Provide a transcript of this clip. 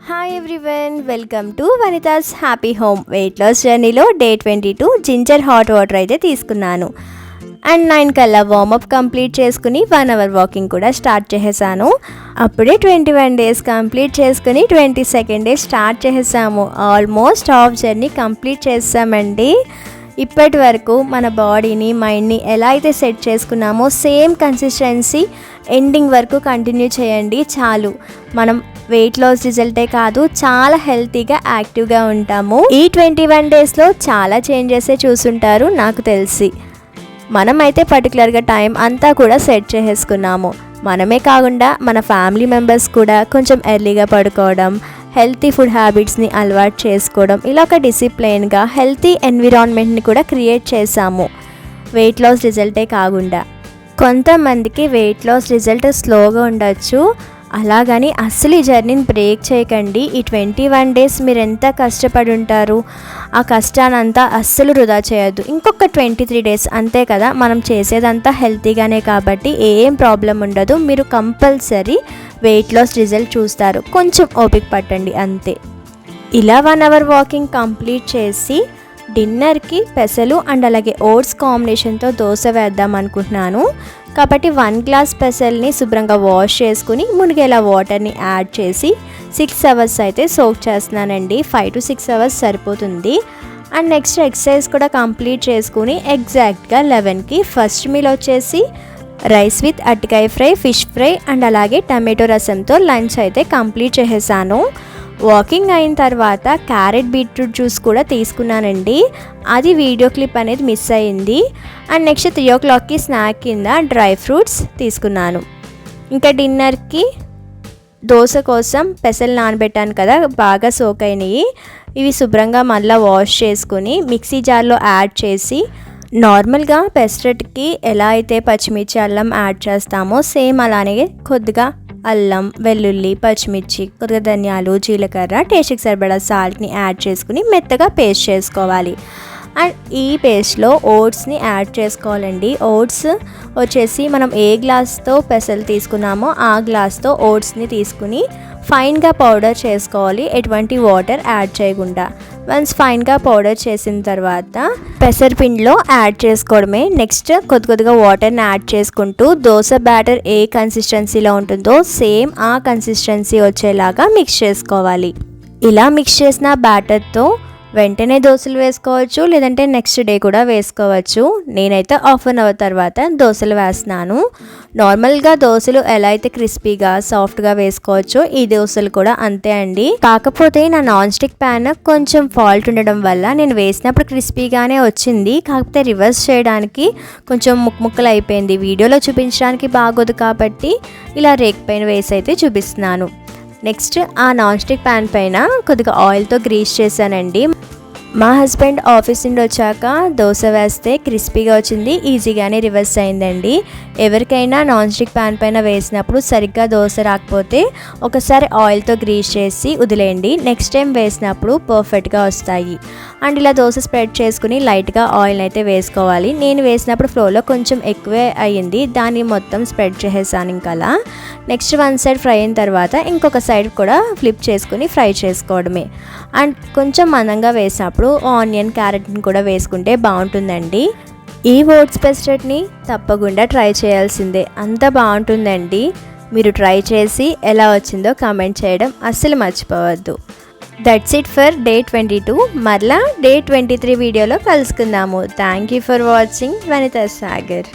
Hi everyone, welcome to Vanitha's happy home. Weight loss జర్నీలో day 22 ginger hot water అయితే తీసుకున్నాను. And 9 కల్లా warm up complete చేసుకుని 1 అవర్ వాకింగ్ కూడా స్టార్ట్ చేసేసాను. అప్పుడే 21 డేస్ కంప్లీట్ చేసుకుని 22nd డే స్టార్ట్ చేసేసాము. ఆల్మోస్ట్ హాఫ్ జర్నీ కంప్లీట్ చేసామండి. ఇప్పటి వరకు మన బాడీని మైండ్ని ఎలా అయితే సెట్ చేసుకున్నామో సేమ్ కన్సిస్టెన్సీ ఎండింగ్ వరకు కంటిన్యూ చేయండి. చాలు, మనం వెయిట్ లాస్ రిజల్టే కాదు, చాలా హెల్తీగా యాక్టివ్గా ఉంటాము. ఈ 21 డేస్లో చాలా చేంజెసే చూసుంటారు నాకు తెలిసి. మనమైతే పర్టికులర్గా టైం అంతా కూడా సెట్ చేసేసుకున్నాము. మనమే కాకుండా మన ఫ్యామిలీ మెంబర్స్ కూడా కొంచెం ఎర్లీగా పడుకోవడం, హెల్తీ ఫుడ్ హ్యాబిట్స్ని అలవాటు చేసుకోవడం, ఇలా ఒక డిసిప్లైన్గా హెల్తీ ఎన్విరాన్మెంట్ని కూడా క్రియేట్ చేసాము. వెయిట్ లాస్ రిజల్టే కాకుండా కొంతమందికి వెయిట్ లాస్ రిజల్ట్ స్లోగా ఉండొచ్చు. అలాగని అస్సలు ఈ జర్నీని బ్రేక్ చేయకండి. ఈ 21 డేస్ మీరు ఎంత కష్టపడి ఉంటారు, ఆ కష్టానంతా అస్సలు వృధా చేయొద్దు. ఇంకొక 23 డేస్ అంతే కదా, మనం చేసేదంతా హెల్తీగానే కాబట్టి ఏం ప్రాబ్లం ఉండదు. మీరు కంపల్సరీ వెయిట్ లాస్ రిజల్ట్ చూస్తారు. కొంచెం ఓపిక పట్టండి అంతే. ఇలా 1 అవర్ వాకింగ్ కంప్లీట్ చేసి డిన్నర్కి పెసలు అండ్ అలాగే ఓట్స్ కాంబినేషన్తో దోశ వేద్దాం అనుకుంటున్నాను. కాబట్టి 1 గ్లాస్ పెసల్ని శుభ్రంగా వాష్ చేసుకుని మునిగేలా వాటర్ని యాడ్ చేసి 6 అవర్స్ అయితే సోక్ చేస్తున్నానండి. 5 to 6 అవర్స్ సరిపోతుంది. అండ్ నెక్స్ట్ ఎక్సర్సైజ్ కూడా కంప్లీట్ చేసుకుని ఎగ్జాక్ట్గా 11కి ఫస్ట్ మీల్ వచ్చేసి రైస్ విత్ అరటికాయ ఫ్రై, ఫిష్ ఫ్రై అండ్ అలాగే టమాటో రసంతో లంచ్ అయితే కంప్లీట్ చేసేసాను. వాకింగ్ అయిన తర్వాత క్యారెట్ బీట్రూట్ జ్యూస్ కూడా తీసుకున్నానండి. అది వీడియో క్లిప్ అనేది మిస్ అయింది. అండ్ నెక్స్ట్ 3 o'clockకి స్నాక్ కింద డ్రై ఫ్రూట్స్ తీసుకున్నాను. ఇంకా డిన్నర్కి దోశ కోసం పెసలు నానబెట్టాను కదా, బాగా సోక్ అయినాయి. ఇవి శుభ్రంగా మళ్ళీ వాష్ చేసుకుని మిక్సీ జార్లో యాడ్ చేసి, నార్మల్గా పెసరట్కి ఎలా అయితే పచ్చిమిర్చి అల్లం యాడ్ చేస్తామో సేమ్ అలానే కొద్దిగా అల్లం, వెల్లుల్లి, పచ్చిమిర్చి, కొద్దిగా ధనియాలు, జీలకర్ర, టేస్ట్కి సరిపడా సాల్ట్ని యాడ్ చేసుకుని మెత్తగా పేస్ట్ చేసుకోవాలి. అండ్ ఈ పేస్ట్లో ఓట్స్ని యాడ్ చేసుకోవాలండి. ఓట్స్ వచ్చేసి మనం ఏ గ్లాస్తో పెసలు తీసుకున్నామో ఆ గ్లాస్తో ఓట్స్ని తీసుకుని ఫైన్గా పౌడర్ చేసుకోవాలి, ఎటువంటి వాటర్ యాడ్ చేయకుండా. వన్స్ ఫైన్గా పౌడర్ చేసిన తర్వాత పెసరపిండిలో యాడ్ చేసుకోవడమే. నెక్స్ట్ కొద్దిగా వాటర్ని యాడ్ చేసుకుంటూ దోశ బ్యాటర్ ఏ కన్సిస్టెన్సీలో ఉంటుందో సేమ్ ఆ కన్సిస్టెన్సీ వచ్చేలాగా మిక్స్ చేసుకోవాలి. ఇలా మిక్స్ చేసిన బ్యాటర్తో వెంటనే దోశలు వేసుకోవచ్చు, లేదంటే నెక్స్ట్ డే కూడా వేసుకోవచ్చు. నేనైతే హాఫ్ అన్ అవర్ తర్వాత దోశలు వేస్తున్నాను. నార్మల్గా దోశలు ఎలా అయితే క్రిస్పీగా సాఫ్ట్గా వేసుకోవచ్చో ఈ దోశలు కూడా అంతే అండి. కాకపోతే నా నాన్ స్టిక్ ప్యాన్ కొంచెం ఫాల్ట్ ఉండడం వల్ల నేను వేసినప్పుడు క్రిస్పీగానే వచ్చింది. కాకపోతే రివర్స్ చేయడానికి కొంచెం ముక్కలు అయిపోయింది. వీడియోలో చూపించడానికి బాగోదు కాబట్టి ఇలా రేక్ పైన వేసి అయితే చూపిస్తున్నాను. నెక్స్ట్ ఆ నాన్ స్టిక్ ప్యాన్ పైన కొద్దిగా ఆయిల్తో గ్రీస్ చేశానండి. మా హస్బెండ్ ఆఫీస్ నుండి వచ్చాక దోశ వేస్తే క్రిస్పీగా వచ్చింది, ఈజీగానే రివర్స్ అయిందండి. ఎవరికైనా నాన్ స్టిక్ ప్యాన్ పైన వేసినప్పుడు సరిగ్గా దోశ రాకపోతే ఒకసారి ఆయిల్తో గ్రీస్ చేసి వదిలేయండి, నెక్స్ట్ టైం వేసినప్పుడు పర్ఫెక్ట్గా వస్తాయి. అండ్ ఇలా దోశ స్ప్రెడ్ చేసుకుని లైట్గా ఆయిల్ అయితే వేసుకోవాలి. నేను వేసినప్పుడు ఫ్లోలో కొంచెం ఎక్కువే అయ్యింది, దాన్ని మొత్తం స్ప్రెడ్ చేసేసాను. ఇంకా నెక్స్ట్ 1 సైడ్ ఫ్రై అయిన తర్వాత ఇంకొక సైడ్ కూడా ఫ్లిప్ చేసుకుని ఫ్రై చేసుకోవడమే. అండ్ కొంచెం మందంగా వేసినప్పుడు ఆనియన్, క్యారెట్ని కూడా వేసుకుంటే బాగుంటుందండి. ఈ ఓట్స్ పెసరట్ని తప్పకుండా ట్రై చేయాల్సిందే, అంత బాగుంటుందండి. మీరు ట్రై చేసి ఎలా వచ్చిందో కామెంట్ చేయడం అస్సలు మర్చిపోవద్దు. That's it for day 22. మరలా డే 23 వీడియోలో కలుసుకుందాము. Thank you for watching. Vanitha Sagar.